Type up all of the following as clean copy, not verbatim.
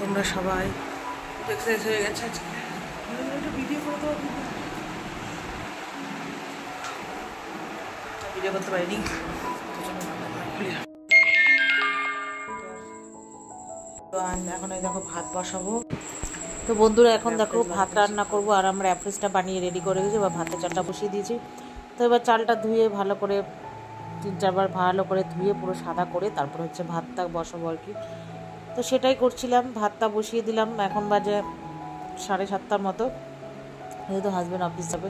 তোমরা সবাই এক্সারসাইজ হয়ে গেছে আজকে ভিডিও করে দেবো ভিডিও করতে পারিনি এখন এই দেখো ভাত বসাবো তো বন্ধুরা এখন দেখো ভাত রান্না করবো আর আমরা অ্যাপ্রেসটা বানিয়ে রেডি করে গেছি বা ভাতের চালটা বসিয়ে দিয়েছি তো এবার চালটা ধুয়ে ভালো করে 3-4 বার ভালো করে ধুয়ে পুরো সাদা করে তারপর হচ্ছে ভাতটা বসাবো আর কি তো সেটাই করছিলাম ভাতটা বসিয়ে দিলাম এখন বাজে 7:30টার মতো যেহেতু হাজব্যান্ড অফিস যাবে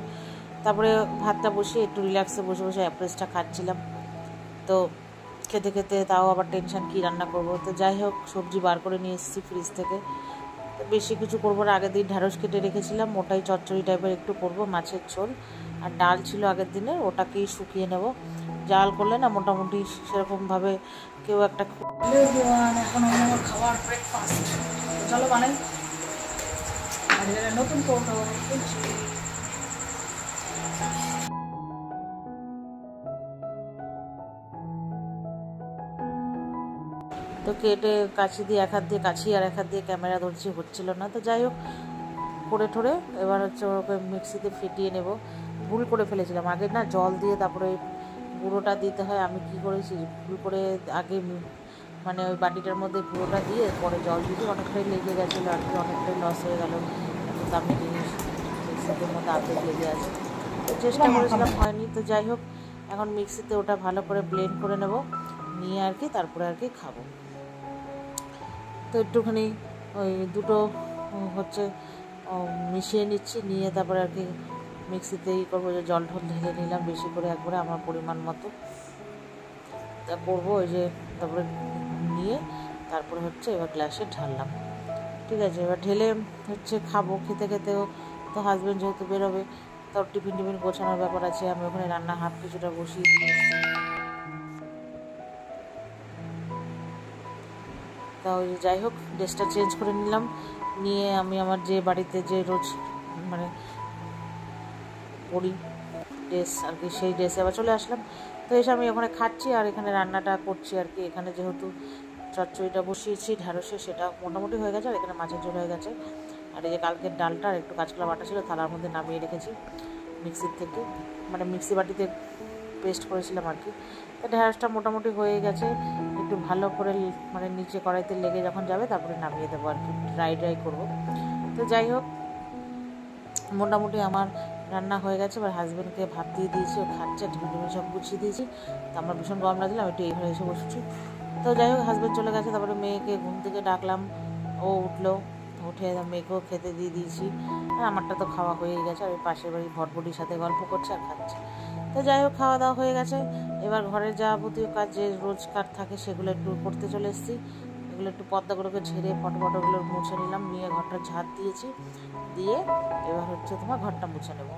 তারপরে ভাতটা বসিয়ে একটু রিল্যাক্সে বসে বসে অ্যাপ্রেসটা খাচ্ছিলাম তো খেতে খেতে তাও আবার টেনশন কি রান্না করব তো যাই হোক সবজি বার করে নিয়ে এসেছি ফ্রিজ থেকে তো বেশি কিছু করবো না আগের দিন ঢ্যাঁড়স কেটে রেখেছিলাম ওটাই চচ্চড়ি টাইপের একটু করব মাছের ঝোল আর ডাল ছিল আগের দিনে ওটাকেই শুকিয়ে নেব জাল করলে না মোটামুটি সেরকমভাবে কেউ একটা এখন আমার খাওয়ার ব্রেকফাস্ট চলো বানাই নতুন কৌটো তো কেটে কাছি দিয়ে এক হাত দিয়ে কাছি আর এক হাত দিয়ে ক্যামেরা ধরছি হচ্ছিল না তো যাই হোক করে ঠোরে এবার হচ্ছে ওকে মিক্সিতে ফেটিয়ে নেব ভুল করে ফেলেছিলাম আগে না জল দিয়ে তারপরে গুঁড়োটা দিতে হয় আমি কি করেছি ভুল করে আগে মানে ওই বাটিটার মধ্যে গুঁড়োটা দিয়ে পরে জল দিয়ে অনেকটাই লেগে গেছিলো আর কি অনেকটাই লস হয়ে গেল এত দামি জিনিস মিক্সির মধ্যে আর্ধেক লেগে আছে তো চেষ্টা করেছিলাম হয়নি তো যাই হোক এখন মিক্সিতে ওটা ভালো করে ব্লেন্ড করে নেব নিয়ে আর কি তারপরে আর কি খাবো তো একটুখানি ওই দুটো হচ্ছে মিশিয়ে নিচ্ছি নিয়ে তারপরে আর কি মিক্সিতে করবো যে জল ঢল ঢেলে নিলাম বেশি করে একবারে আমার পরিমাণ মতো তা করবো ওই যে তারপরে নিয়ে তারপরে হচ্ছে এবার গ্লাসে ঢাললাম ঠিক আছে এবার ঢেলে হচ্ছে খাবো খেতে খেতেও তো হাজব্যান্ড যেহেতু বেরোবে তোর টিফিন গোছানোর ব্যাপার আছে আমি ওখানে রান্না হাফ কিছুটা বসিয়ে দিয়ে তা ওই যাই হোক ড্রেসটা চেঞ্জ করে নিলাম নিয়ে আমি আমার যে বাড়িতে যে রোজ মানে পরি ড্রেস আর কি সেই ড্রেসে আবার চলে আসলাম তো এসে আমি ওখানে খাচ্ছি আর এখানে রান্নাটা করছি আর কি এখানে যেহেতু চচ্চড়িটা বসিয়েছি ঢ্যাঁড়সে সেটা মোটামুটি হয়ে গেছে আর এখানে মাছের ঝোল হয়ে গেছে আর এই যে কালকের ডালটা আর একটু কাঁচকলা বাটা ছিল থালার মধ্যে নামিয়ে রেখেছি মিক্সির থেকে মানে মিক্সি বাটিতে পেস্ট করেছিলাম আর কি তো ঢ্যাঁড়সটা মোটামুটি হয়ে গেছে একটু ভালো করে মানে নিচে কড়াইতে লেগে যখন যাবে তারপরে নামিয়ে দেবো আর কি ড্রাই করবো তো যাই হোক মোটামুটি আমার রান্না হয়ে গেছে এবার হাজব্যান্ডকে ভাত দিয়ে দিয়েছি ও খাচ্ছে টিফিন সব গুছিয়ে দিয়েছি তো আমার ভীষণ গরম লাগছিলাম একটু এই ঘরে এসে বসেছি তো যাই হোক হাজব্যান্ড চলে গেছে তারপরে মেয়েকে ঘুম থেকে ডাকলাম ও উঠলো উঠে মেয়েকেও খেতে দিয়ে দিয়েছি আর আমারটা তো খাওয়া হয়েই গেছে আর ওই পাশের বাড়ি ভটভটির সাথে গল্প করছে আর খাচ্ছে তো যাই হোক খাওয়া দাওয়া হয়ে গেছে এবার ঘরের যাবতীয় কাজ যে রোজকার থাকে সেগুলো একটু করতে চলে এসেছি এগুলো একটু পর্দাগুলোকে ঝেড়ে ফটোগুলো মুছে নিলাম নিয়ে ঘরটা ঝাঁট দিয়েছি দিয়ে এবার হচ্ছে তোমার ঘরটা মুছে নেবো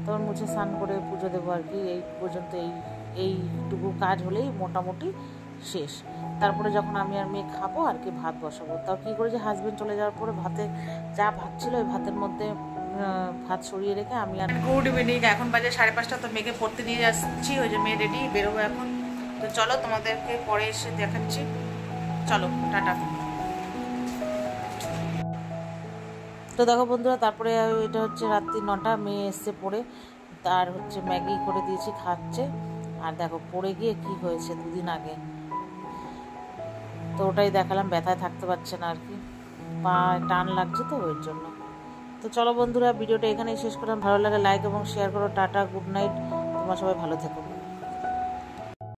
তখন মুছে স্নান করে পুজো দেবো আর কি এই পর্যন্ত এইটুকু কাজ হলেই মোটামুটি শেষ তারপরে যখন আমি আর মেয়ে খাবো আর কি ভাত বসাবো তাও কী করে যে হাজব্যান্ড চলে যাওয়ার পরে ভাতে যা ভাত ছিল ওই ভাতের মধ্যে ভাত সরিয়ে রেখে আমি আর গুড ইভিনিং এখন বাজে 5:30 তো মেয়েকে পড়তে নিয়ে যাচ্ছি ওই যে মেয়ে রেডি বেরোবো এখন তো চলো তোমাদেরকে পরে এসে দেখাচ্ছি চলো টাটা তো দেখো বন্ধুরা তারপরে এটা হচ্ছে রাত্রি 9টা মেয়ে এসছে পড়ে তার হচ্ছে ম্যাগি করে দিয়েছি খাচ্ছে আর দেখো পড়ে গিয়ে কি হয়েছে 2 দিন আগে তো ওটাই দেখালাম ব্যথায় থাকতে পারছে না আর কি পা টান লাগছে তো ওই জন্য তো চলো বন্ধুরা ভিডিওটা এখানেই শেষ করলাম ভালো লাগে লাইক এবং শেয়ার করো টাটা গুড নাইট তোমরা সবাই ভালো থেকো